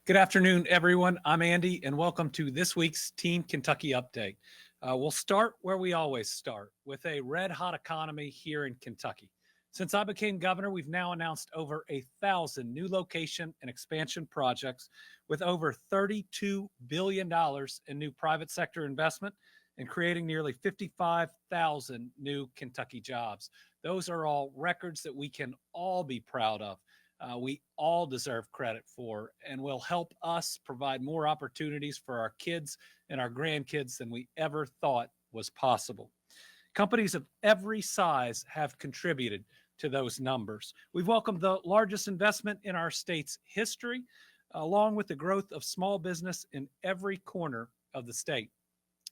Good afternoon, everyone. I'm Andy, and welcome to this week's Team Kentucky Update. We'll start where we always start, with a red-hot economy here in Kentucky. Since I became governor, we've now announced over 1,000 new location and expansion projects with over $32 billion in new private sector investment and creating nearly 55,000 new Kentucky jobs. Those are all records that we can all be proud of. We all deserve credit for, and will help us provide more opportunities for our kids and our grandkids than we ever thought was possible. Companies of every size have contributed to those numbers. We've welcomed the largest investment in our state's history, along with the growth of small business in every corner of the state.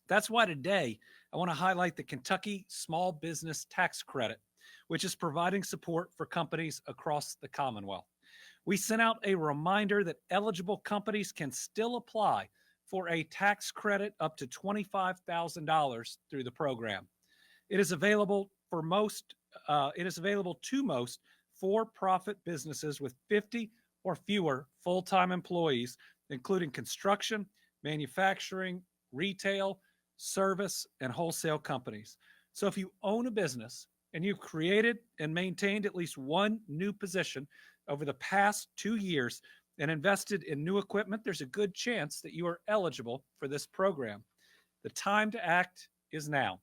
That's why today I want to highlight the Kentucky Small Business Tax Credit, which is providing support for companies across the Commonwealth. We sent out a reminder that eligible companies can still apply for a tax credit up to $25,000 through the program. It is available for most. It is available to most for-profit businesses with 50 or fewer full-time employees, including construction, manufacturing, retail, service, and wholesale companies. So if you own a business and you've created and maintained at least one new position over the past 2 years and invested in new equipment, there's a good chance that you are eligible for this program. The time to act is now.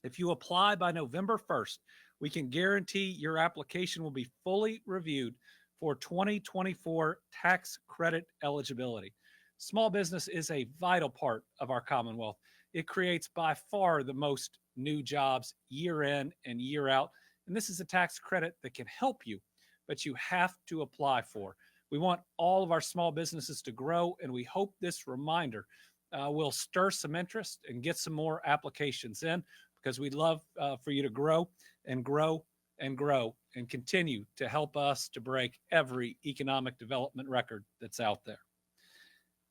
If you apply by November 1st, we can guarantee your application will be fully reviewed for 2024 tax credit eligibility. Small business is a vital part of our Commonwealth. It creates by far the most new jobs year in and year out. And this is a tax credit that can help you, but you have to apply for. We want all of our small businesses to grow, and we hope this reminder will stir some interest and get some more applications in, because we'd love for you to grow and grow and grow and continue to help us to break every economic development record that's out there.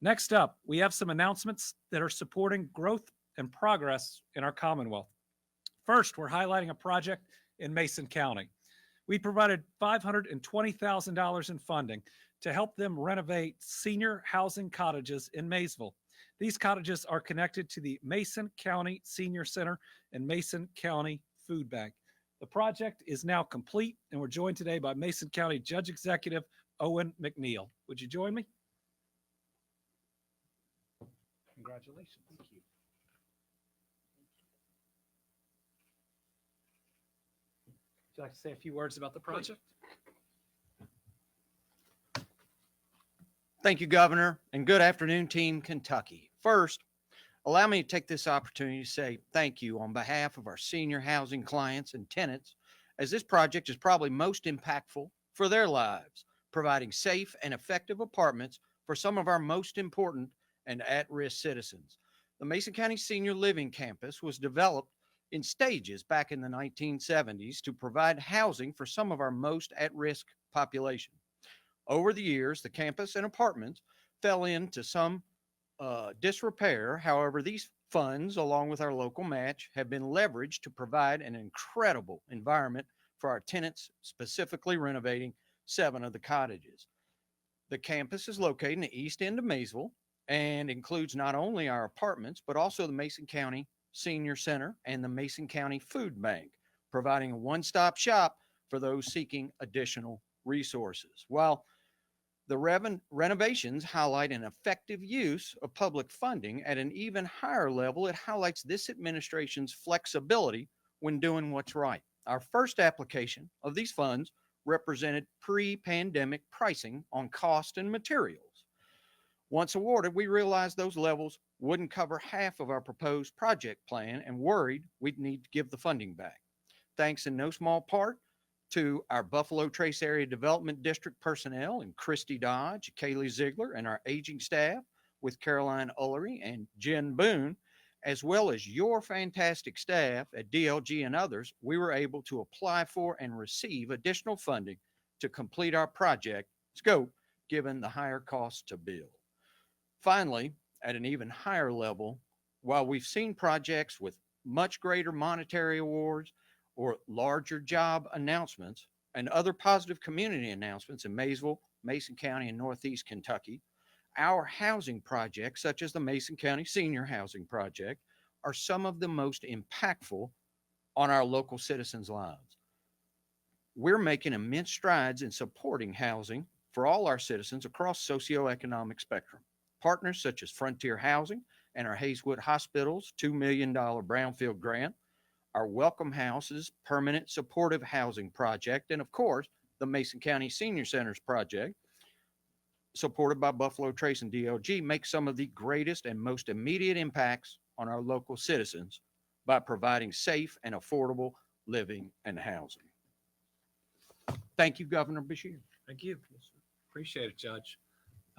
Next up, we have some announcements that are supporting growth and progress in our Commonwealth. First, we're highlighting a project in Mason County. We provided $520,000 in funding to help them renovate senior housing cottages in Maysville. These cottages are connected to the Mason County Senior Center and Mason County Food Bank. The project is now complete, and we're joined today by Mason County Judge Executive Owen McNeil. Would you join me? Congratulations. Thank you. Would you like to say a few words about the project? Thank you, Governor, and good afternoon, Team Kentucky. First, allow me to take this opportunity to say thank you on behalf of our senior housing clients and tenants, as this project is probably most impactful for their lives, providing safe and effective apartments for some of our most important and at-risk citizens. The Mason County Senior Living Campus was developed in stages back in the 1970s to provide housing for some of our most at-risk population. Over the years, the campus and apartments fell into some disrepair. However, these funds, along with our local match, have been leveraged to provide an incredible environment for our tenants, specifically renovating 7 of the cottages. The campus is located in the east end of Maysville and includes not only our apartments, but also the Mason County Senior Center and the Mason County Food Bank, providing a one-stop shop for those seeking additional resources. While the renovations highlight an effective use of public funding at an even higher level, it highlights this administration's flexibility when doing what's right. Our first application of these funds represented pre-pandemic pricing on cost and materials. Once awarded, we realized those levels wouldn't cover half of our proposed project plan and worried we'd need to give the funding back. Thanks in no small part to our Buffalo Trace Area Development District personnel and Christy Dodge, Kaylee Ziegler, and our aging staff with Caroline Ullery and Jen Boone, as well as your fantastic staff at DLG and others, we were able to apply for and receive additional funding to complete our project scope, given the higher cost to build. Finally, at an even higher level, while we've seen projects with much greater monetary awards or larger job announcements and other positive community announcements in Maysville, Mason County, and Northeast Kentucky, Our housing projects, such as the Mason County Senior Housing Project, are some of the most impactful on our local citizens' lives. We're making immense strides in supporting housing for all our citizens across socioeconomic spectrum. Partners such as Frontier Housing and our Hayeswood Hospital's $2 million brownfield grant, our Welcome Houses permanent supportive housing project, and of course, the Mason County Senior Centers project, supported by Buffalo Trace and DLG, make some of the greatest and most immediate impacts on our local citizens by providing safe and affordable living and housing. Thank you, Governor Beshear. Thank you. Appreciate it, Judge.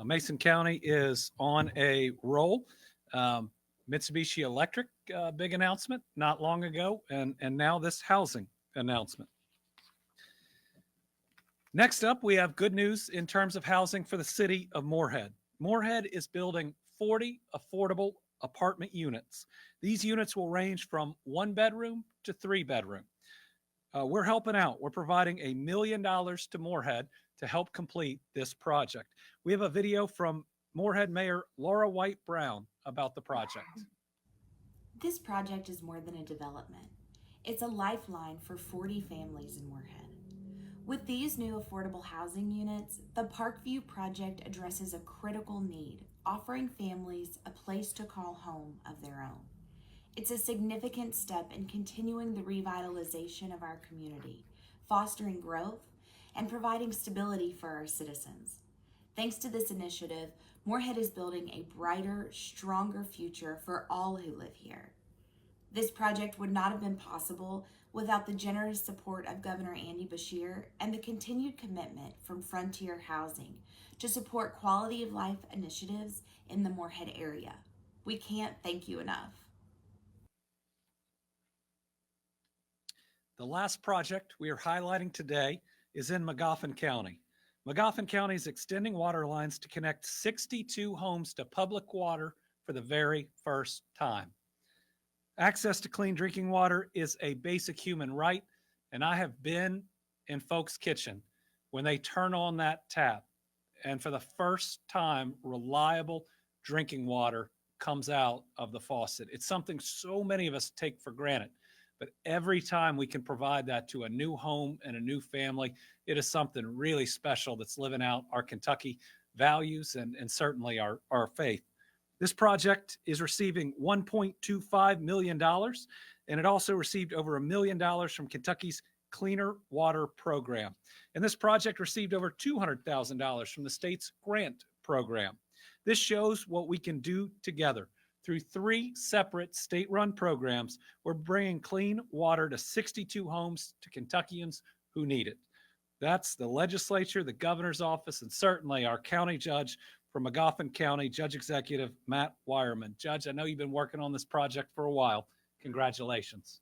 Mason County is on a roll. Mitsubishi Electric, big announcement not long ago, and now this housing announcement. Next up, we have good news in terms of housing for the city of Moorhead. Moorhead is building 40 affordable apartment units. These units will range from 1 bedroom to 3 bedroom. We're helping out. We're providing $1 million to Moorhead to help complete this project. We have a video from Moorhead Mayor Laura White Brown about the project. This project is more than a development. It's a lifeline for 40 families in Moorhead. With these new affordable housing units, the Parkview project addresses a critical need, offering families a place to call home of their own. It's a significant step in continuing the revitalization of our community, fostering growth, and providing stability for our citizens. Thanks to this initiative, Moorhead is building a brighter, stronger future for all who live here. This project would not have been possible without the generous support of Governor Andy Beshear and the continued commitment from Frontier Housing to support quality of life initiatives in the Moorhead area. We can't thank you enough. The last project we are highlighting today is in Magoffin County. Magoffin County is extending water lines to connect 62 homes to public water for the very first time. Access to clean drinking water is a basic human right, and I have been in folks' kitchen when they turn on that tap, and for the first time, reliable drinking water comes out of the faucet. It's something so many of us take for granted, but every time we can provide that to a new home and a new family, it is something really special that's living out our Kentucky values and certainly our faith. This project is receiving $1.25 million, and it also received over $1 million from Kentucky's Cleaner Water Program. And this project received over $200,000 from the state's grant program. This shows what we can do together. Through 3 separate state-run programs, we're bringing clean water to 62 homes to Kentuckians who need it. That's the legislature, the governor's office, and certainly our county judge from Magoffin County, Judge Executive Matt Wireman. Judge, I know you've been working on this project for a while. Congratulations.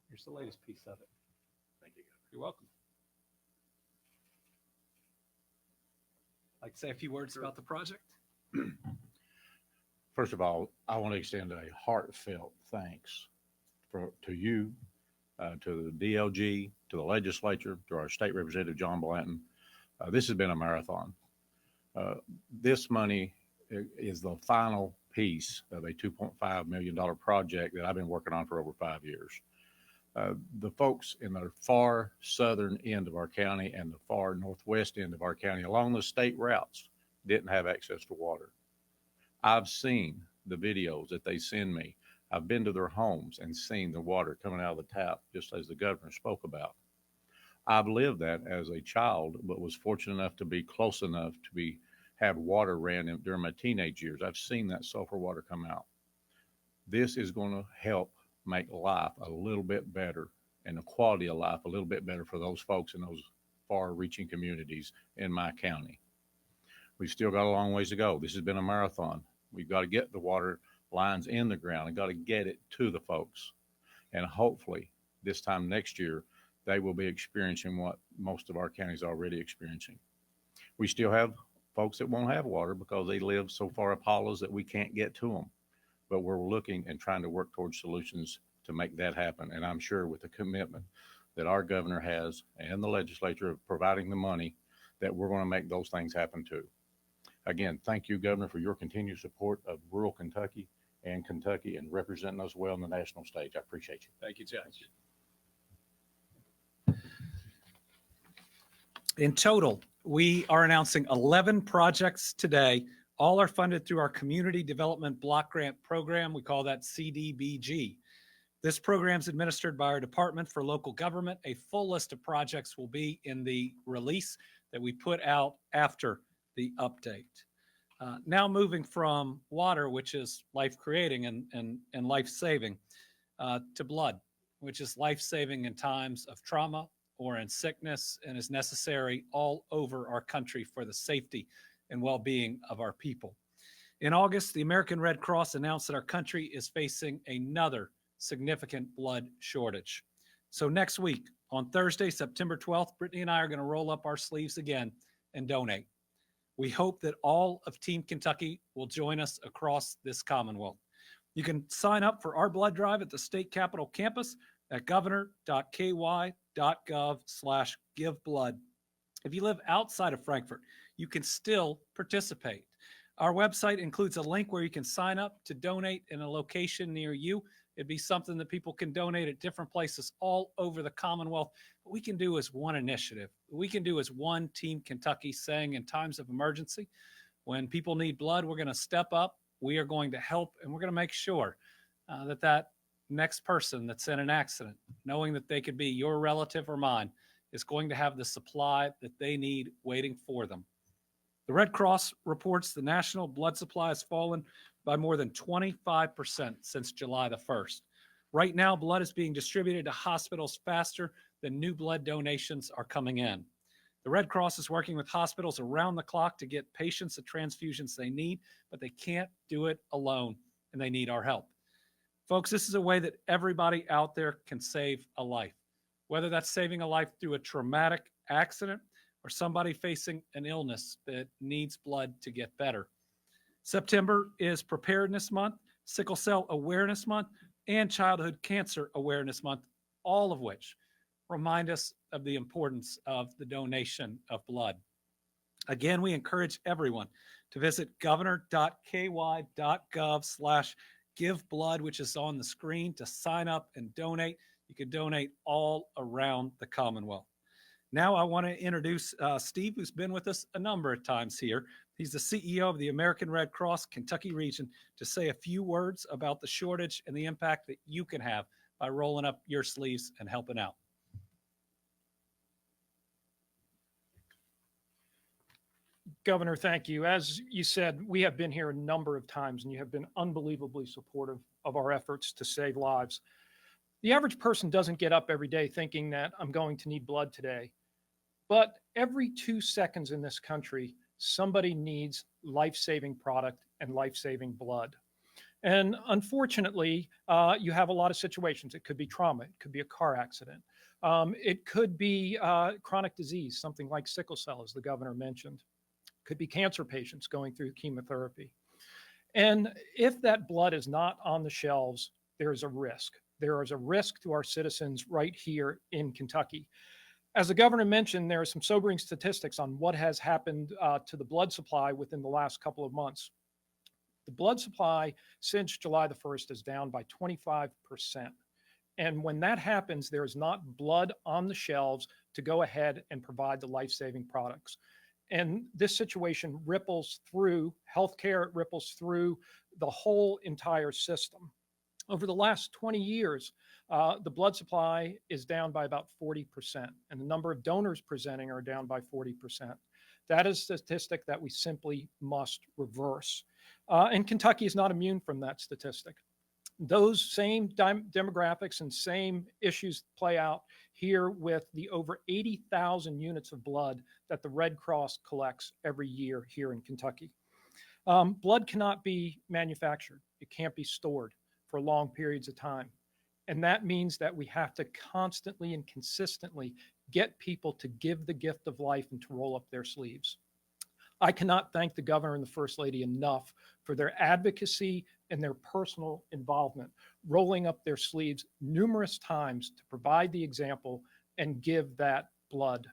Here's the latest piece of it. Thank you. You're welcome. Like to say a few words about the project? First of all, I want to extend a heartfelt thanks to you, to the DLG, to the legislature, to our state representative, John Blanton. This has been a marathon. This money is the final piece of a $2.5 million project that I've been working on for over 5 years. The folks in the far southern end of our county and the far northwest end of our county along the state routes didn't have access to water. I've seen the videos that they send me. I've been to their homes and seen the water coming out of the tap, just as the governor spoke about. I've lived that as a child, but was fortunate enough to be close enough to have water ran during my teenage years. I've seen that sulfur water come out. This is going to help make life a little bit better and the quality of life a little bit better for those folks in those far-reaching communities in my county. We've still got a long ways to go. This has been a marathon. We've got to get the water lines in the ground and got to get it to the folks. And hopefully this time next year, they will be experiencing what most of our counties are already experiencing. We still have folks that won't have water because they live so far up hollows that we can't get to them. But we're looking and trying to work towards solutions to make that happen. And I'm sure with the commitment that our governor has and the legislature of providing the money, that we're going to make those things happen too. Again, thank you, Governor, for your continued support of rural Kentucky and representing us well on the national stage. I appreciate you. Thank you, Judge. In total, we are announcing 11 projects today. All are funded through our Community Development Block Grant Program. We call that CDBG. This program is administered by our Department for Local Government. A full list of projects will be in the release that we put out after the update. Now moving from water, which is life-creating and life-saving, to blood, which is life-saving in times of trauma or in sickness and is necessary all over our country for the safety and well-being of our people. In August, the American Red Cross announced that our country is facing another significant blood shortage. So next week, on Thursday, September 12th, Brittany and I are going to roll up our sleeves again and donate. We hope that all of Team Kentucky will join us across this Commonwealth. You can sign up for our blood drive at the state capitol campus at governor.ky.gov/giveblood. If you live outside of Frankfort, you can still participate. Our website includes a link where you can sign up to donate in a location near you. It'd be something that people can donate at different places all over the Commonwealth. What we can do is one initiative. What we can do is one Team Kentucky saying in times of emergency, when people need blood, we're going to step up, we are going to help, and we're going to make sure that next person that's in an accident, knowing that they could be your relative or mine, is going to have the supply that they need waiting for them. The Red Cross reports the national blood supply has fallen by more than 25% since July the 1st. Right now, blood is being distributed to hospitals faster than new blood donations are coming in. The Red Cross is working with hospitals around the clock to get patients the transfusions they need, but they can't do it alone, and they need our help. Folks, this is a way that everybody out there can save a life, whether that's saving a life through a traumatic accident or somebody facing an illness that needs blood to get better. September is Preparedness Month, Sickle Cell Awareness Month, and Childhood Cancer Awareness Month, all of which remind us of the importance of the donation of blood. Again, we encourage everyone to visit governor.ky.gov/giveblood, which is on the screen, to sign up and donate. You can donate all around the Commonwealth. Now I want to introduce Steve, who's been with us a number of times here. He's the CEO of the American Red Cross Kentucky region, to say a few words about the shortage and the impact that you can have by rolling up your sleeves and helping out. Governor, thank you. As you said, we have been here a number of times, and you have been unbelievably supportive of our efforts to save lives. The average person doesn't get up every day thinking that I'm going to need blood today. But every 2 seconds in this country, somebody needs life-saving product and life-saving blood. And unfortunately, you have a lot of situations. It could be trauma. It could be a car accident. It could be chronic disease, something like sickle cell, as the governor mentioned. It could be cancer patients going through chemotherapy. And if that blood is not on the shelves, there is a risk. There is a risk to our citizens right here in Kentucky. As the governor mentioned, there are some sobering statistics on what has happened to the blood supply within the last couple of months. The blood supply since July the 1st is down by 25%. And when that happens, there is not blood on the shelves to go ahead and provide the life-saving products. And this situation ripples through healthcare, it ripples through the whole entire system. Over the last 20 years, the blood supply is down by about 40%, and the number of donors presenting are down by 40%. That is a statistic that we simply must reverse. And Kentucky is not immune from that statistic. Those same demographics and same issues play out here with the over 80,000 units of blood that the Red Cross collects every year here in Kentucky. Blood cannot be manufactured. It can't be stored for long periods of time. And that means that we have to constantly and consistently get people to give the gift of life and to roll up their sleeves. I cannot thank the governor and the first lady enough for their advocacy and their personal involvement, rolling up their sleeves numerous times to provide the example and give that blood.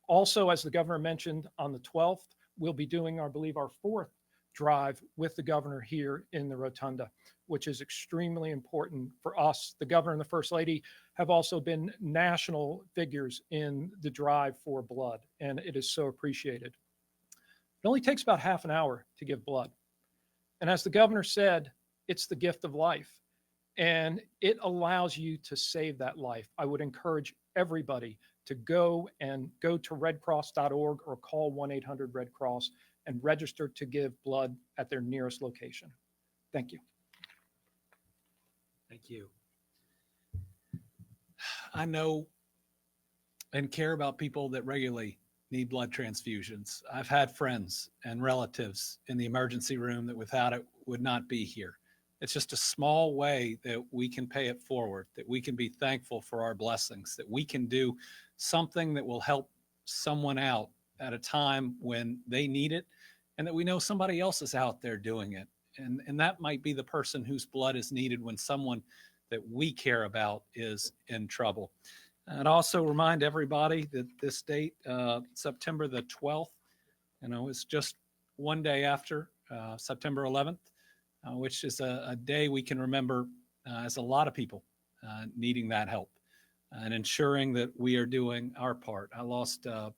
Also, as the governor mentioned, on the 12th, we'll be doing, I believe, our fourth drive with the governor here in the Rotunda, which is extremely important for us. The governor and the first lady have also been national figures in the drive for blood, and it is so appreciated. It only takes about half an hour to give blood. And as the governor said, it's the gift of life, and it allows you to save that life. I would encourage everybody to go to redcross.org or call 1-800-RED-CROSS and register to give blood at their nearest location. Thank you. Thank you. I know and care about people that regularly need blood transfusions. I've had friends and relatives in the emergency room that without it would not be here. It's just a small way that we can pay it forward, that we can be thankful for our blessings, that we can do something that will help someone out at a time when they need it, and that we know somebody else is out there doing it. And that might be the person whose blood is needed when someone that we care about is in trouble. I'd also remind everybody that this date, September the 12th, is just one day after September 11th, which is a day we can remember as a lot of people needing that help and ensuring that we are doing our part. I lost a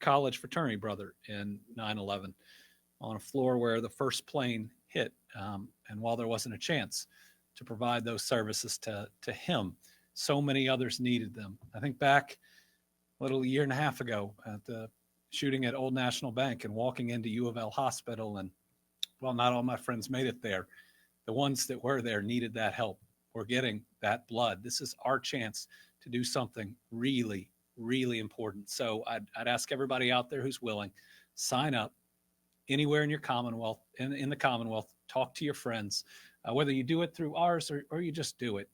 college fraternity brother in 9/11 on a floor where the first plane hit. And while there wasn't a chance to provide those services to him, so many others needed them. I think back a little year and a half ago at the shooting at Old National Bank and walking into U of L Hospital. And while not all my friends made it there, the ones that were there needed that help. We're getting that blood. This is our chance to do something really, really important. So I'd ask everybody out there who's willing, sign up anywhere in your Commonwealth, in the Commonwealth, talk to your friends, whether you do it through ours or you just do it.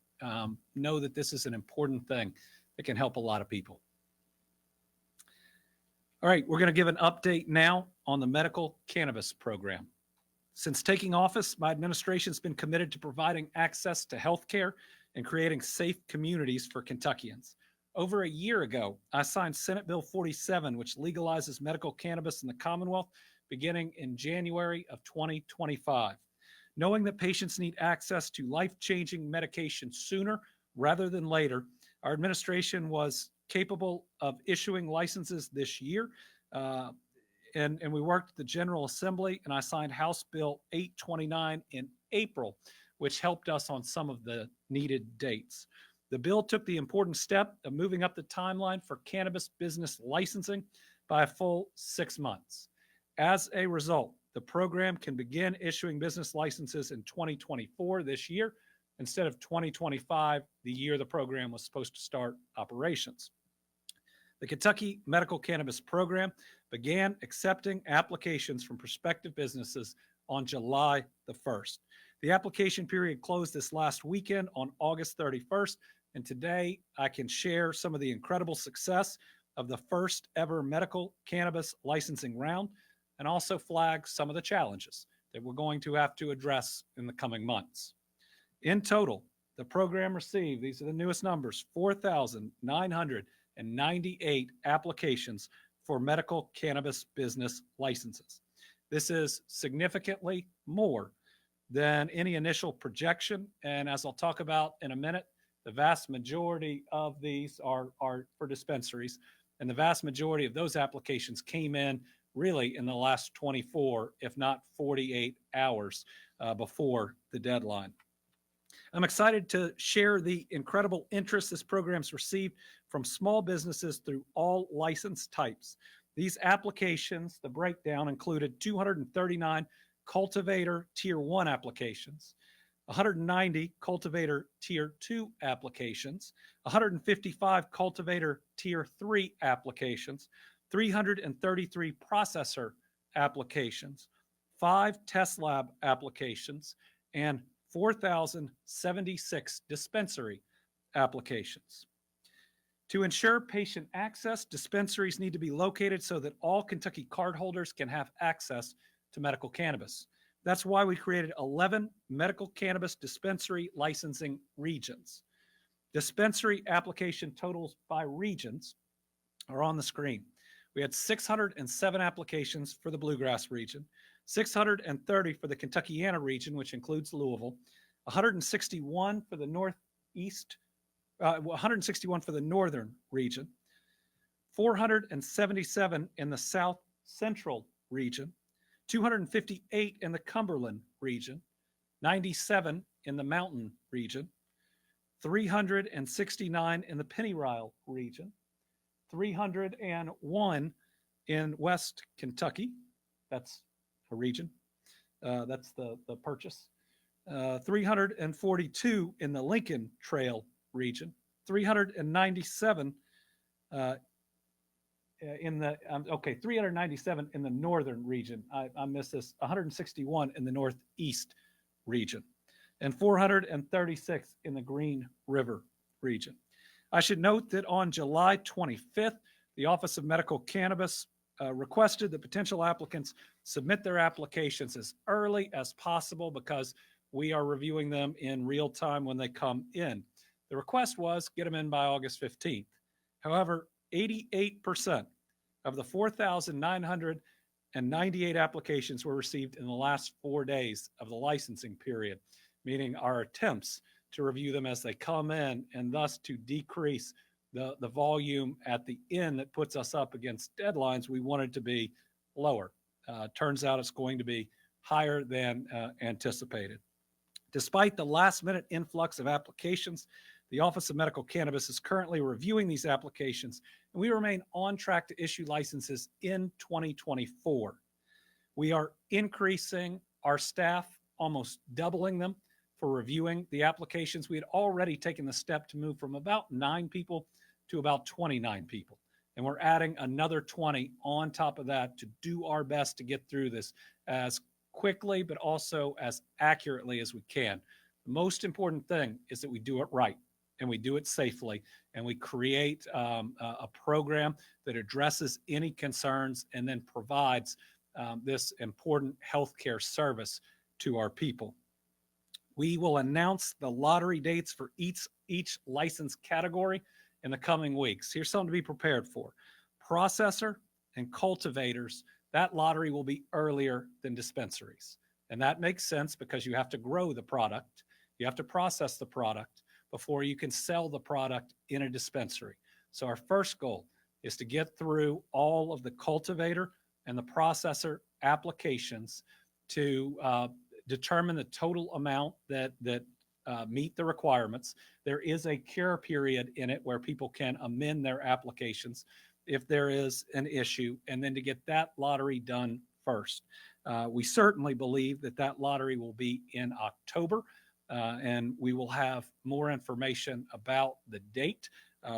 Know that this is an important thing that can help a lot of people. All right, we're going to give an update now on the medical cannabis program. Since taking office, my administration has been committed to providing access to health care and creating safe communities for Kentuckians. Over a year ago, I signed Senate Bill 47, which legalizes medical cannabis in the Commonwealth beginning in January of 2025. Knowing that patients need access to life-changing medication sooner rather than later, our administration was capable of issuing licenses this year. And we worked at the General Assembly, and I signed House Bill 829 in April, which helped us on some of the needed dates. The bill took the important step of moving up the timeline for cannabis business licensing by a full 6 months. As a result, the program can begin issuing business licenses in 2024, this year, instead of 2025, the year the program was supposed to start operations. The Kentucky Medical Cannabis Program began accepting applications from prospective businesses on July the 1st. The application period closed this last weekend on August 31st, and today I can share some of the incredible success of the first ever medical cannabis licensing round, and also flag some of the challenges that we're going to have to address in the coming months. In total, the program received, these are the newest numbers, 4,998 applications for medical cannabis business licenses. This is significantly more than any initial projection, and as I'll talk about in a minute, the vast majority of these are for dispensaries, and the vast majority of those applications came in really in the last 24, if not 48 hours before the deadline. I'm excited to share the incredible interest this program's received from small businesses through all license types. These applications, the breakdown included 239 cultivator tier 1 applications, 190 cultivator tier 2 applications, 155 cultivator tier 3 applications, 333 processor applications, 5 test lab applications, and 4,076 dispensary applications. To ensure patient access, dispensaries need to be located so that all Kentucky cardholders can have access to medical cannabis. That's why we created 11 medical cannabis dispensary licensing regions. Dispensary application totals by regions are on the screen. We had 607 applications for the Bluegrass region, 630 for the Kentuckiana region, which includes Louisville, 161 for the Northeast, 161 for the Northern region, 477 in the South Central region, 258 in the Cumberland region, 97 in the Mountain region, 369 in the Pennyrile region, 301 in West Kentucky. That's a region. That's the purchase. 342 in the Lincoln Trail region, 397 397 in the northern region. I missed this. 161 in the northeast region, and 436 in the Green River region. I should note that on July 25th, the Office of Medical Cannabis requested that potential applicants submit their applications as early as possible because we are reviewing them in real time when they come in. The request was get them in by August 15th. However, 88% of the 4,998 applications were received in the last 4 days of the licensing period, meaning our attempts to review them as they come in and thus to decrease the volume at the end that puts us up against deadlines we wanted to be lower. Turns out it's going to be higher than anticipated. Despite the last-minute influx of applications, the Office of Medical Cannabis is currently reviewing these applications, and we remain on track to issue licenses in 2024. We are increasing our staff, almost doubling them, for reviewing the applications. We had already taken the step to move from about 9 people to about 29 people. And we're adding another 20 on top of that to do our best to get through this as quickly, but also as accurately as we can. The most important thing is that we do it right and we do it safely, and we create a program that addresses any concerns and then provides this important healthcare service to our people. We will announce the lottery dates for each license category in the coming weeks. Here's something to be prepared for. Processor and cultivators, that lottery will be earlier than dispensaries. And that makes sense because you have to grow the product, you have to process the product before you can sell the product in a dispensary. So our first goal is to get through all of the cultivator and the processor applications to determine the total amount that meet the requirements. There is a cure period in it where people can amend their applications if there is an issue, and then to get that lottery done first. We certainly believe that lottery will be in October, and we will have more information about the date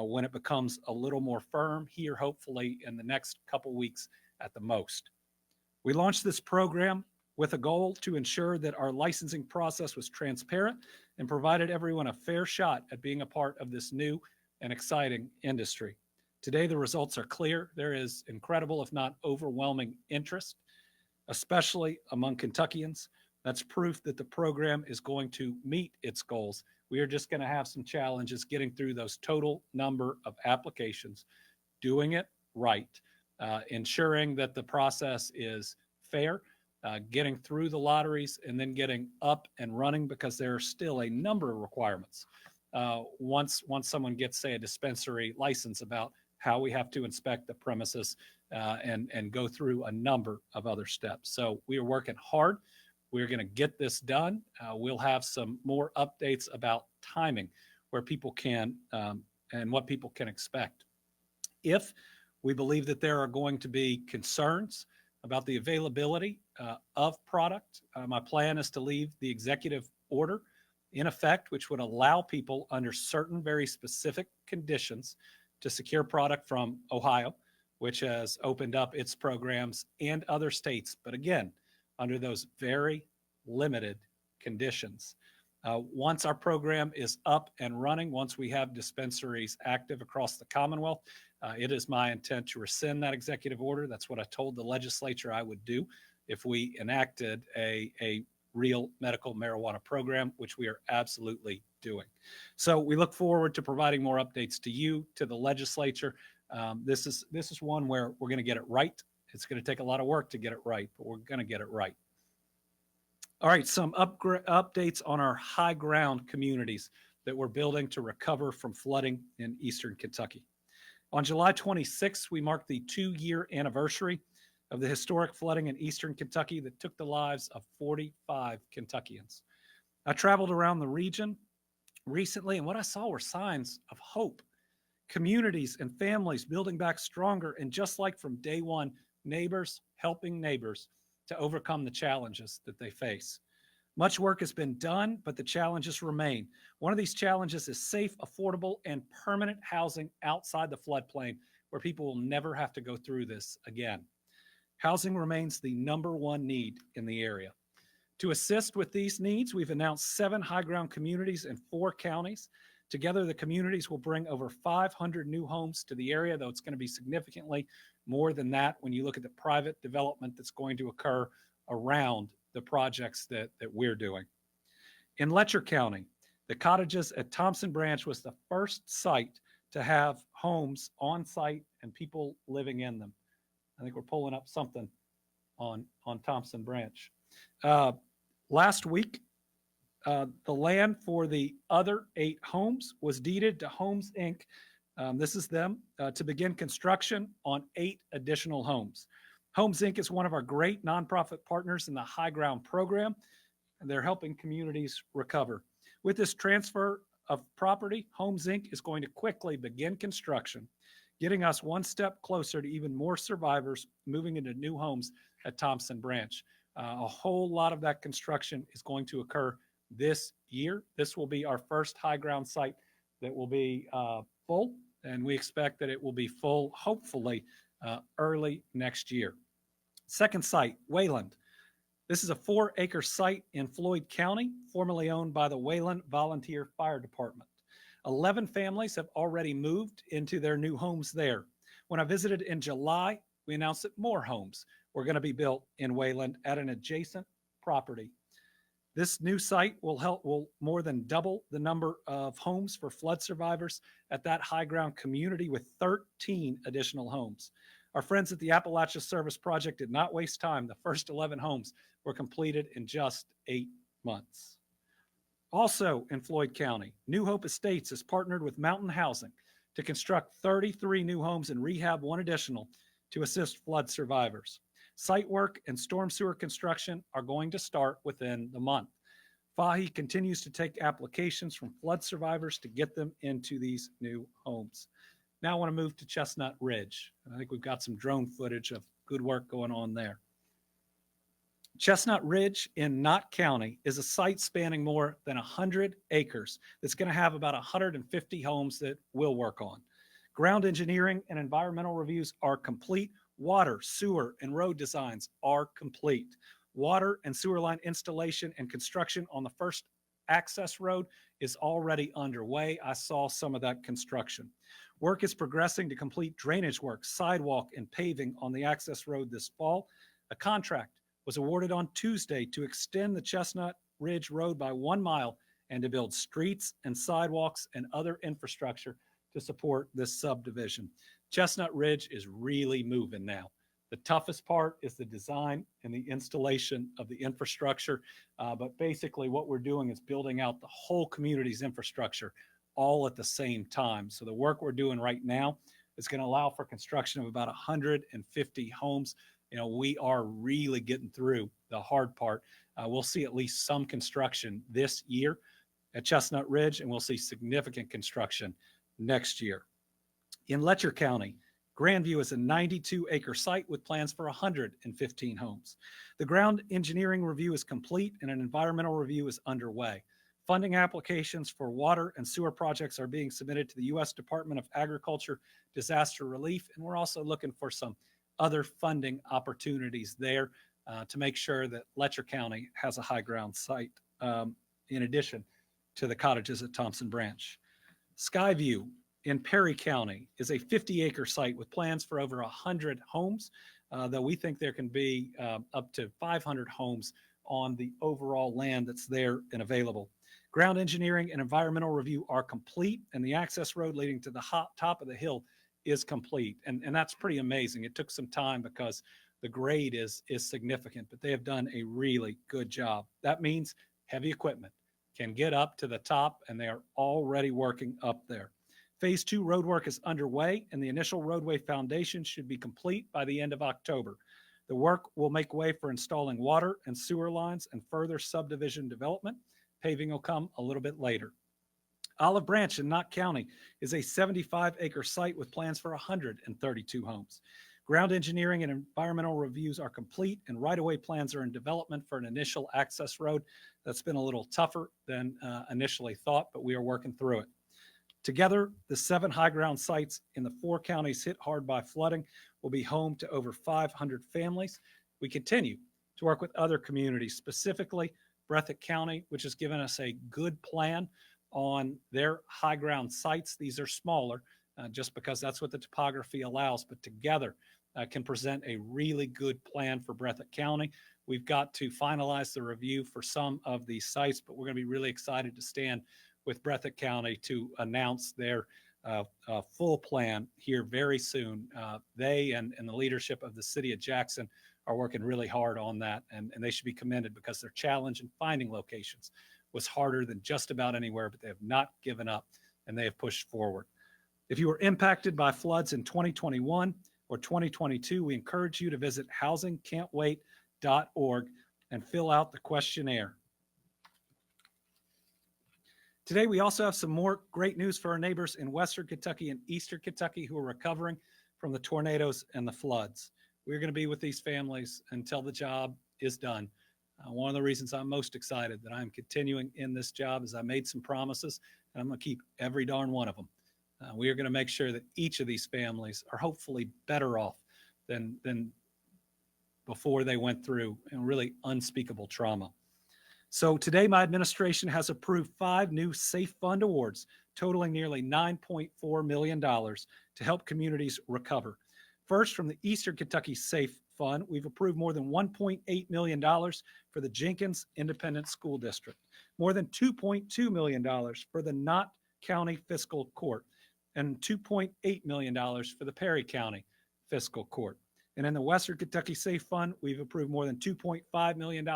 when it becomes a little more firm here, hopefully in the next couple weeks at the most. We launched this program with a goal to ensure that our licensing process was transparent and provided everyone a fair shot at being a part of this new and exciting industry. Today, the results are clear. There is incredible, if not overwhelming, interest, especially among Kentuckians. That's proof that the program is going to meet its goals. We are just going to have some challenges getting through those total number of applications, doing it right, ensuring that the process is fair, getting through the lotteries, and then getting up and running, because there are still a number of requirements once someone gets, say, a dispensary license, about how we have to inspect the premises and go through a number of other steps. So we are working hard. We're going to get this done. We'll have some more updates about timing, where people can and what people can expect. If we believe that there are going to be concerns about the availability of product, my plan is to leave the executive order in effect, which would allow people under certain very specific conditions to secure product from Ohio, which has opened up its programs, and other states, but again, under those very limited conditions. Once our program is up and running, once we have dispensaries active across the Commonwealth, it is my intent to rescind that executive order. That's what I told the legislature I would do if we enacted a real medical marijuana program, which we are absolutely doing. So we look forward to providing more updates to you, to the legislature, This is one where we're going to get it right. It's going to take a lot of work to get it right, but we're going to get it right. All right, some updates on our high ground communities that we're building to recover from flooding in eastern Kentucky. On July 26th, we marked the 2-year anniversary of the historic flooding in eastern Kentucky that took the lives of 45 Kentuckians. I traveled around the region recently, and what I saw were signs of hope. Communities and families building back stronger, and just like from day one, neighbors helping neighbors to overcome the challenges that they face. Much work has been done, but the challenges remain. One of these challenges is safe, affordable, and permanent housing outside the floodplain where people will never have to go through this again. Housing remains the #1 need in the area. To assist with these needs, we've announced 7 high ground communities in 4 counties. Together, the communities will bring over 500 new homes to the area, though it's going to be significantly more than that when you look at the private development that's going to occur around the projects that we're doing. In Letcher County, the cottages at Thompson Branch was the first site to have homes on site and people living in them. I think we're pulling up something on Thompson Branch. Last week, the land for the other 8 homes was deeded to Homes, Inc. This is them to begin construction on 8 additional homes. Homes, Inc. is one of our great nonprofit partners in the High Ground program, and they're helping communities recover. With this transfer of property, Homes, Inc. is going to quickly begin construction, getting us one step closer to even more survivors moving into new homes at Thompson Branch. A whole lot of that construction is going to occur this year. This will be our first high ground site that will be full, and we expect that it will be full, hopefully, early next year. Second site, Wayland. This is a 4-acre site in Floyd County, formerly owned by the Wayland Volunteer Fire Department. 11 families have already moved into their new homes there. When I visited in July, we announced that more homes were going to be built in Wayland at an adjacent property. This new site will more than double the number of homes for flood survivors at that high ground community with 13 additional homes. Our friends at the Appalachia Service Project did not waste time. The first 11 homes were completed in just 8 months. Also in Floyd County, New Hope Estates has partnered with Mountain Housing to construct 33 new homes and rehab 1 additional to assist flood survivors. Site work and storm sewer construction are going to start within the month. Fahi continues to take applications from flood survivors to get them into these new homes. Now I want to move to Chestnut Ridge. I think we've got some drone footage of good work going on there. Chestnut Ridge in Knott County is a site spanning more than 100 acres that's going to have about 150 homes that we'll work on. Ground engineering and environmental reviews are complete. Water, sewer, and road designs are complete. Water and sewer line installation and construction on the first access road is already underway. I saw some of that construction. Work is progressing to complete drainage work, sidewalk, and paving on the access road this fall. A contract was awarded on Tuesday to extend the Chestnut Ridge Road by 1 mile and to build streets and sidewalks and other infrastructure to support this subdivision. Chestnut Ridge is really moving now. The toughest part is the design and the installation of the infrastructure. But basically what we're doing is building out the whole community's infrastructure all at the same time. So the work we're doing right now is going to allow for construction of about 150 homes. You know, we are really getting through the hard part. We'll see at least some construction this year at Chestnut Ridge, and we'll see significant construction next year. In Letcher County, Grandview is a 92-acre site with plans for 115 homes. The ground engineering review is complete and an environmental review is underway. Funding applications for water and sewer projects are being submitted to the U.S. Department of Agriculture Disaster Relief, and we're also looking for some other funding opportunities there to make sure that Letcher County has a high ground site in addition to the cottages at Thompson Branch. Skyview in Perry County is a 50-acre site with plans for over 100 homes, though we think there can be up to 500 homes on the overall land that's there and available. Ground engineering and environmental review are complete, and the access road leading to the top of the hill is complete. And that's pretty amazing. It took some time because the grade is significant, but they have done a really good job. That means heavy equipment can get up to the top, and they are already working up there. Phase 2 roadwork is underway, and the initial roadway foundation should be complete by the end of October. The work will make way for installing water and sewer lines and further subdivision development. Paving will come a little bit later. Olive Branch in Knott County is a 75-acre site with plans for 132 homes. Ground engineering and environmental reviews are complete, and right-of-way plans are in development for an initial access road that's been a little tougher than initially thought, but we are working through it. Together, the 7 high ground sites in the 4 counties hit hard by flooding will be home to over 500 families. We continue to work with other communities, specifically Breathitt County, which has given us a good plan on their high ground sites. These are smaller, just because that's what the topography allows, but together can present a really good plan for Breathitt County. We've got to finalize the review for some of these sites, but we're going to be really excited to stand with Breathitt County to announce their full plan here very soon. They and the leadership of the city of Jackson are working really hard on that, and they should be commended because their challenge in finding locations was harder than just about anywhere, but they have not given up and they have pushed forward. If you were impacted by floods in 2021 or 2022, we encourage you to visit housingcan'twait.org and fill out the questionnaire. Today, we also have some more great news for our neighbors in Western Kentucky and Eastern Kentucky who are recovering from the tornadoes and the floods. We're going to be with these families until the job is done. One of the reasons I'm most excited that I'm continuing in this job is I made some promises, and I'm going to keep every darn one of them. We are going to make sure that each of these families are hopefully better off than before they went through really unspeakable trauma. So today, my administration has approved 5 new SAFE Fund awards totaling nearly $9.4 million to help communities recover. First, from the Eastern Kentucky SAFE Fund, we've approved more than $1.8 million for the Jenkins Independent School District, more than $2.2 million for the Knott County Fiscal Court, and $2.8 million for the Perry County Fiscal Court. And in the Western Kentucky SAFE Fund, we've approved more than $2.5 million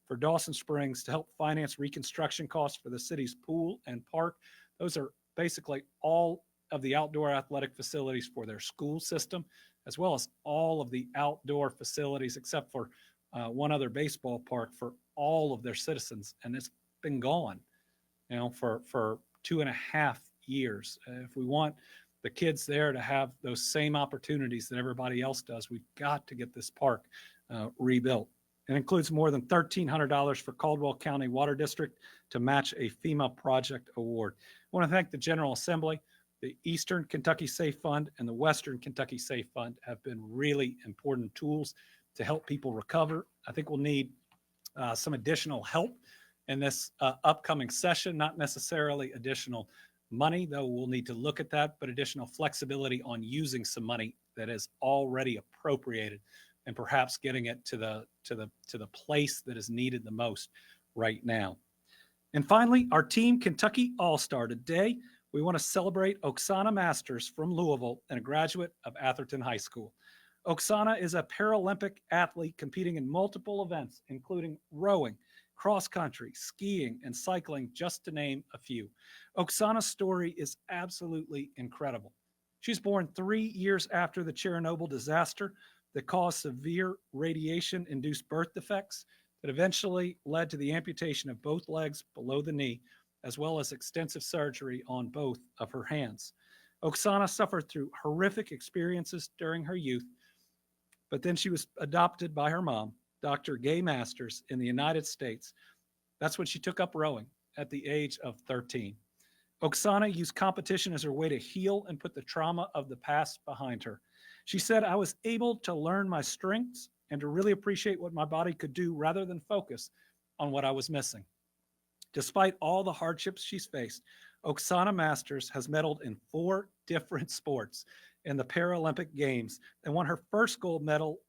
for Dawson Springs to help finance reconstruction costs for the city's pool and park. Those are basically all of the outdoor athletic facilities for their school system, as well as all of the outdoor facilities, except for one other baseball park for all of their citizens. And it's been gone, for 2.5 years. If we want the kids there to have those same opportunities that everybody else does, we've got to get this park rebuilt. It includes more than $1,300 for Caldwell County Water District to match a FEMA project award. I want to thank the General Assembly. The Eastern Kentucky SAFE Fund and the Western Kentucky SAFE Fund have been really important tools to help people recover. I think we'll need some additional help in this upcoming session, not necessarily additional money, though we'll need to look at that, but additional flexibility on using some money that is already appropriated and perhaps getting it to the place that is needed the most right now. And finally, our Team Kentucky All-Star. Today, we want to celebrate Oksana Masters from Louisville and a graduate of Atherton High School. Oksana is a Paralympic athlete competing in multiple events, including rowing, cross country, skiing, and cycling, just to name a few. Oksana's story is absolutely incredible. She's born 3 years after the Chernobyl disaster that caused severe radiation-induced birth defects that eventually led to the amputation of both legs below the knee, as well as extensive surgery on both of her hands. Oksana suffered through horrific experiences during her youth, but then she was adopted by her mom, Dr. Gay Masters, in the United States. That's when she took up rowing at the age of 13. Oksana used competition as her way to heal and put the trauma of the past behind her. She said, "I was able to learn my strengths and to really appreciate what my body could do rather than focus on what I was missing." Despite all the hardships she's faced, Oksana Masters has medaled in 4 different sports in the Paralympic Games and won her first gold medal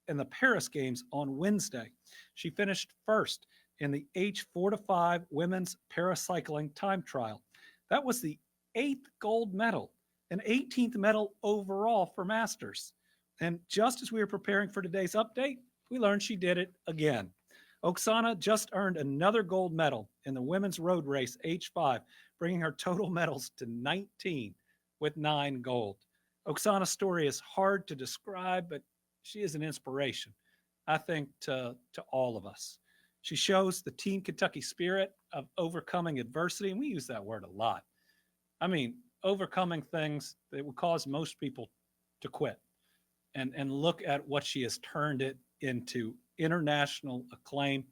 in the Paris Games on Wednesday. She finished first in the age 4 to 5 women's paracycling time trial. That was the 8th gold medal an 18th medal overall for masters. And just as we were preparing for today's update, we learned she did it again. Oksana just earned another gold medal in the women's road race H5, bringing her total medals to 19 with 9 gold. Oksana's story is hard to describe, but she is an inspiration, I think, to all of us. She shows the Team Kentucky spirit of overcoming adversity, and we use that word a lot. I mean, overcoming things that would cause most people to quit. And look at what she has turned it into international acclaim.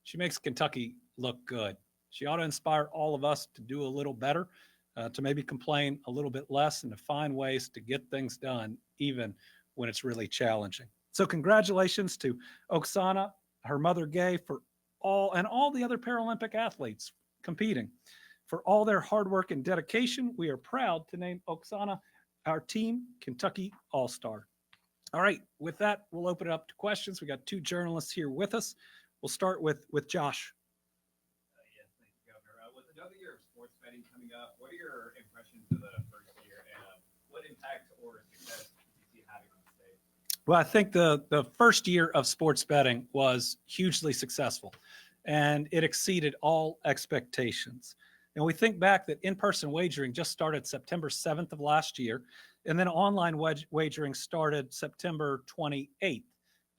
She makes Kentucky look good. She ought to inspire all of us to do a little better, to maybe complain a little bit less, and to find ways to get things done, even when it's really challenging. So congratulations to Oksana, her mother Gay, for all the other Paralympic athletes competing. For all their hard work and dedication, we are proud to name Oksana our Team Kentucky All-Star. All right, with that, we'll open it up to questions. We got 2 journalists here with us. We'll start with Josh. Yes, thank you, Governor. With another year of sports betting coming up, what are your impressions of the first year, and what impact or success do you see having on the state? Well, I think the first year of sports betting was hugely successful, and it exceeded all expectations. And we think back that in-person wagering just started September 7th of last year, and then online wagering started September 28th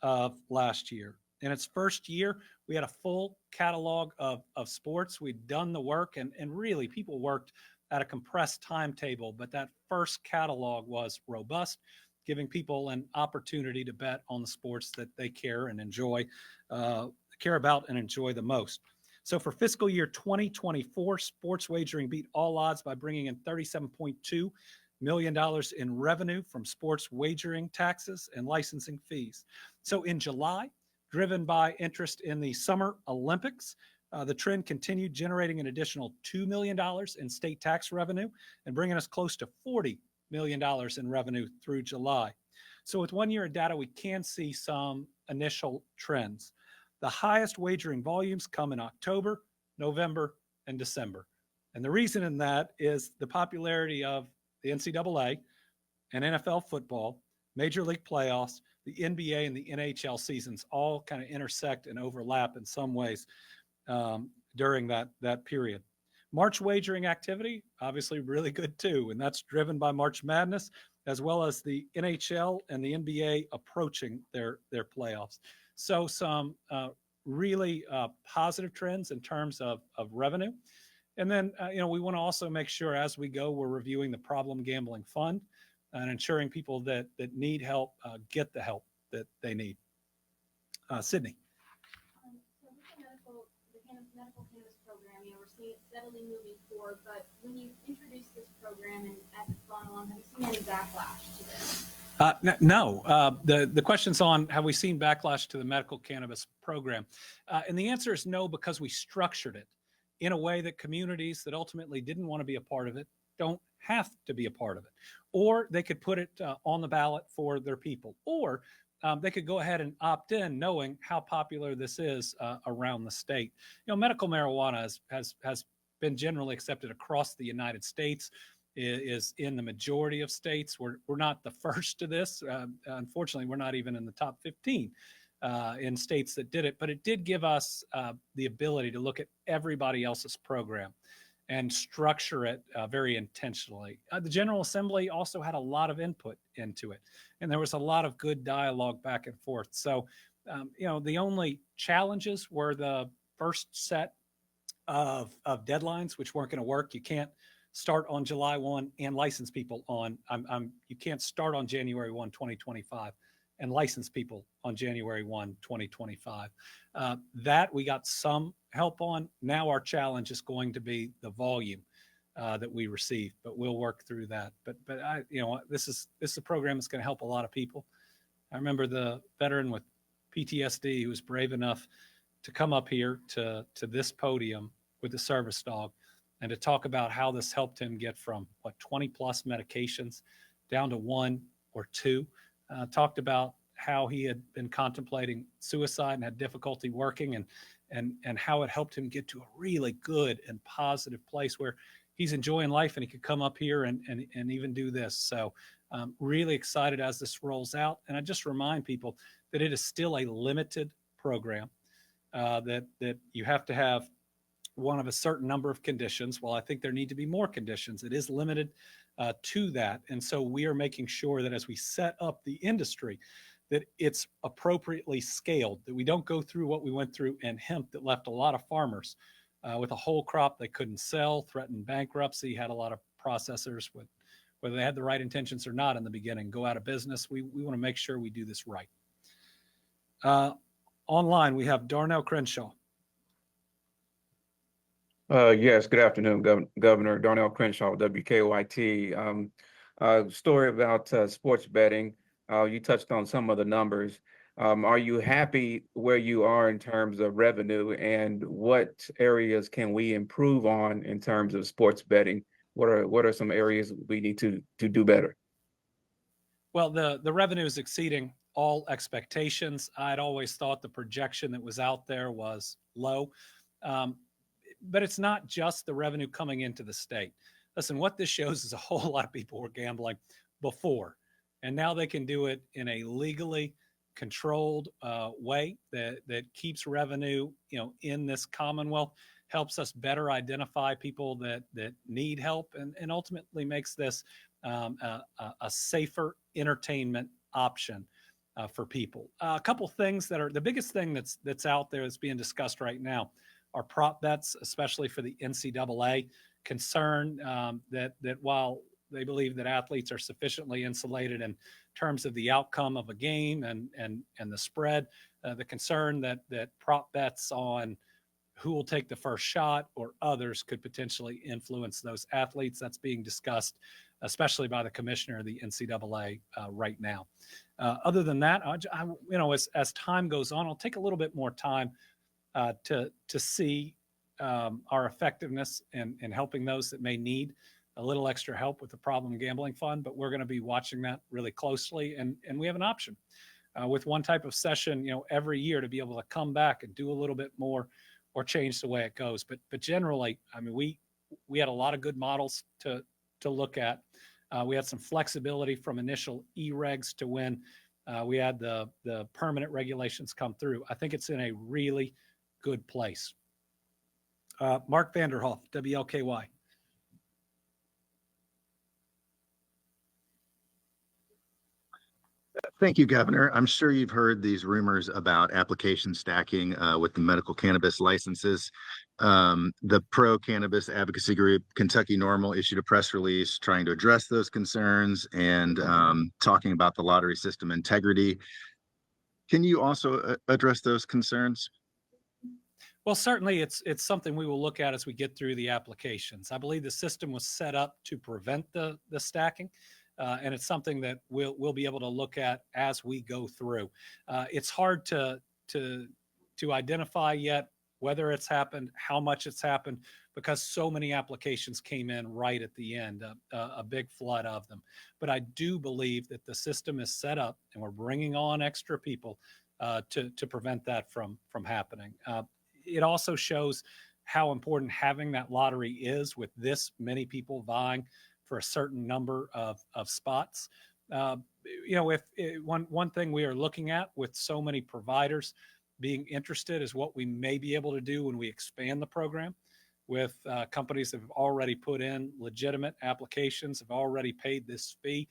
of last year. In its first year, we had a full catalog of sports. We'd done the work, and really people worked at a compressed timetable, but that first catalog was robust, giving people an opportunity to bet on the sports that they care about and enjoy the most. So for fiscal year 2024, sports wagering beat all odds by bringing in $37.2 million in revenue from sports wagering taxes and licensing fees. So in July, driven by interest in the Summer Olympics, the trend continued, generating an additional $2 million in state tax revenue and bringing us close to $40 million in revenue through July. So with 1 year of data, we can see some initial trends. The highest wagering volumes come in October, November, and December. And the reason in that is the popularity of the NCAA and NFL football, Major League playoffs, the NBA and the NHL seasons all kind of intersect and overlap in some ways during that period. March wagering activity, obviously really good too, and that's driven by March Madness, as well as the NHL and the NBA approaching their playoffs. So some really positive trends in terms of revenue. And then, we want to also make sure as we go, we're reviewing the Problem Gambling Fund and ensuring people that need help get the help that they need. Sydney. So with the medical cannabis program, we're seeing it steadily moving forward, but when you introduced this program and as it's gone along, have you seen any backlash to this? No. The question's on, have we seen backlash to the medical cannabis program? And the answer is no, because we structured it in a way that communities that ultimately didn't want to be a part of it don't have to be a part of it. Or they could put it on the ballot for their people. Or they could go ahead and opt in knowing how popular this is around the state. Medical marijuana has been generally accepted across the United States. Is in the majority of states. We're not the first to this. Unfortunately, we're not even in the top 15 in states that did it, but it did give us the ability to look at everybody else's program and structure it very intentionally. The General Assembly also had a lot of input into it, and there was a lot of good dialogue back and forth. So, the only challenges were the first set of deadlines, which weren't going to work. You can't start on July 1 and license people on, you can't start on January 1, 2025 and license people on January 1, 2025. That we got some help on. Now our challenge is going to be the volume that we receive, but we'll work through that. But this is a program that's going to help a lot of people. I remember the veteran with PTSD who was brave enough to come up here to this podium with the service dog and to talk about how this helped him get from 20 plus medications down to 1 or 2. Talked about how he had been contemplating suicide and had difficulty working, and how it helped him get to a really good and positive place where he's enjoying life and he could come up here and even do this. So really excited as this rolls out. And I just remind people that it is still a limited program, that you have to have one of a certain number of conditions. Well, I think there need to be more conditions. It is limited to that. And so we are making sure that as we set up the industry, that it's appropriately scaled, that we don't go through what we went through in hemp that left a lot of farmers with a whole crop they couldn't sell, threatened bankruptcy, had a lot of processors, with, whether they had the right intentions or not in the beginning, go out of business. We want to make sure we do this right. Online, we have Darnell Crenshaw. Yes, good afternoon, Governor. Darnell Crenshaw, WKYT. Story about sports betting. You touched on some of the numbers. Are you happy where you are in terms of revenue, and what areas can we improve on in terms of sports betting? What are some areas we need to do better? Well, the revenue is exceeding all expectations. I'd always thought the projection that was out there was low. But it's not just the revenue coming into the state. Listen, what this shows is a whole lot of people were gambling before, and now they can do it in a legally controlled way that keeps revenue, in this Commonwealth, helps us better identify people that need help, and ultimately makes this a safer entertainment option for people. A couple things that are the biggest thing that's out there that's being discussed right now are prop bets, especially for the NCAA. Concern that while they believe that athletes are sufficiently insulated in terms of the outcome of a game and the spread, the concern that prop bets on who will take the first shot or others could potentially influence those athletes. That's being discussed, especially by the commissioner of the NCAA right now. Other than that, as time goes on, I'll take a little bit more time to see our effectiveness in helping those that may need a little extra help with the Problem Gambling Fund, but we're going to be watching that really closely, and we have an option with one type of session, every year, to be able to come back and do a little bit more or change the way it goes. But generally, I mean, we had a lot of good models to look at. We had some flexibility from initial e-regs to when we had the permanent regulations come through. I think it's in a really good place. Mark Vanderhoff, WLKY. Thank you, Governor. I'm sure you've heard these rumors about application stacking with the medical cannabis licenses. The pro-cannabis advocacy group, Kentucky Normal, issued a press release trying to address those concerns and talking about the lottery system integrity. Can you also address those concerns? Well, certainly it's something we will look at as we get through the applications. I believe the system was set up to prevent the stacking. And it's something that we'll be able to look at as we go through. It's hard to identify yet whether it's happened, how much it's happened, because so many applications came in right at the end, a big flood of them. But I do believe that the system is set up, and we're bringing on extra people to prevent that from happening. It also shows how important having that lottery is, with this many people vying for a certain number of spots. If one thing we are looking at with so many providers being interested is what we may be able to do when we expand the program with companies that have already put in legitimate applications, have already paid this fee,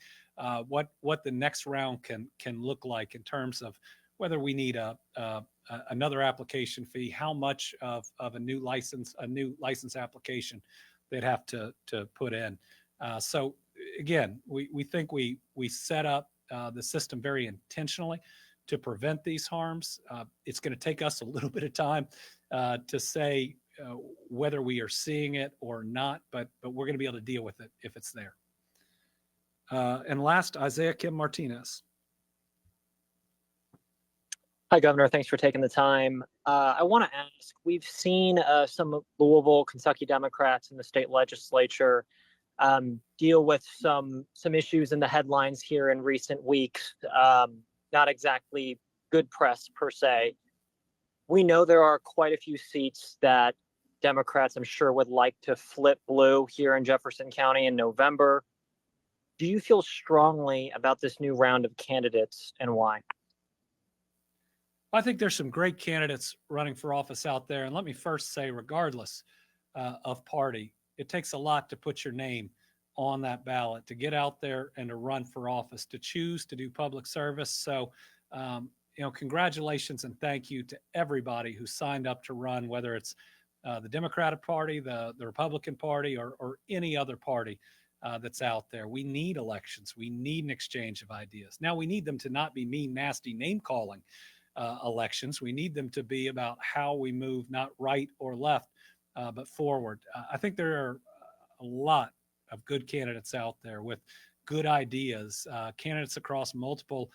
what the next round can look like in terms of whether we need another application fee, how much of a new license application they'd have to put in. So again, we think we set up the system very intentionally to prevent these harms. It's going to take us a little bit of time to say whether we are seeing it or not, but we're going to be able to deal with it if it's there. And last, Isaiah Kim Martinez. Hi, Governor. Thanks for taking the time. I want to ask, we've seen some Louisville, Kentucky Democrats in the state legislature deal with some issues in the headlines here in recent weeks. Not exactly good press per se. We know there are quite a few seats that Democrats, I'm sure, would like to flip blue here in Jefferson County in November. Do you feel strongly about this new round of candidates and why? I think there's some great candidates running for office out there. And let me first say, regardless of party, it takes a lot to put your name on that ballot, to get out there and to run for office, to choose to do public service. So, congratulations and thank you to everybody who signed up to run, whether it's the Democratic Party, the Republican Party, or any other party that's out there. We need elections. We need an exchange of ideas. Now, we need them to not be mean, nasty name calling elections. We need them to be about how we move, not right or left, but forward. I think there are a lot of good candidates out there with good ideas, candidates across multiple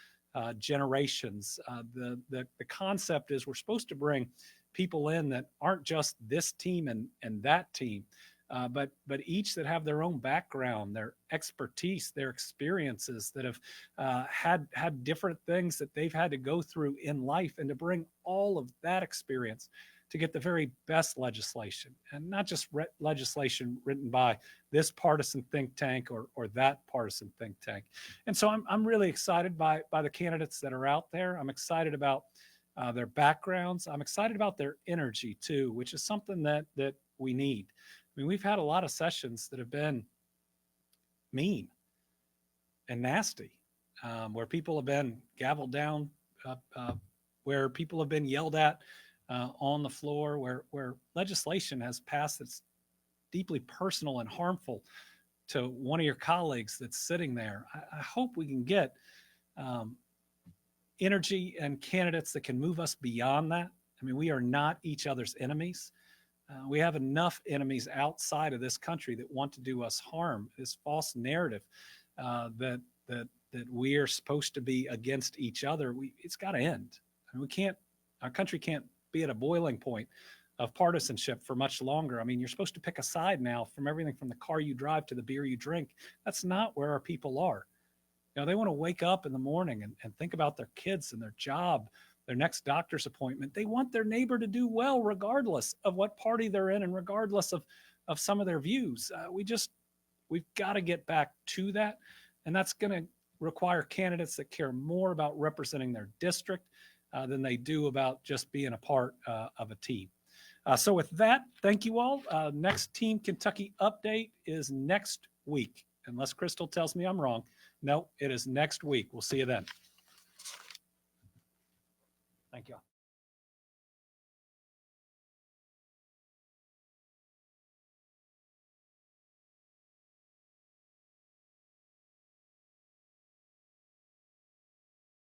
generations. The concept is we're supposed to bring people in that aren't just this team and that team, but each that have their own background, their expertise, their experiences, that have had different things that they've had to go through in life, and to bring all of that experience to get the very best legislation, and not just legislation written by this partisan think tank or that partisan think tank. And so I'm really excited by the candidates that are out there. I'm excited about their backgrounds. I'm excited about their energy too, which is something that we need. I mean, we've had a lot of sessions that have been mean and nasty, where people have been gavelled down, where people have been yelled at on the floor, where legislation has passed that's deeply personal and harmful to one of your colleagues that's sitting there. I hope we can get energy and candidates that can move us beyond that. I mean, we are not each other's enemies. We have enough enemies outside of this country that want to do us harm. This false narrative that we are supposed to be against each other, it's got to end. I mean, our country can't be at a boiling point of partisanship for much longer. I mean, you're supposed to pick a side now, from everything from the car you drive to the beer you drink. That's not where our people are. They want to wake up in the morning and think about their kids and their job, their next doctor's appointment. They want their neighbor to do well, regardless of what party they're in and regardless of some of their views. We've got to get back to that. And that's going to require candidates that care more about representing their district than they do about just being a part of a team. So with that, thank you all. Next Team Kentucky update is next week, unless Crystal tells me I'm wrong. No, it is next week. We'll see you then. Thank you all.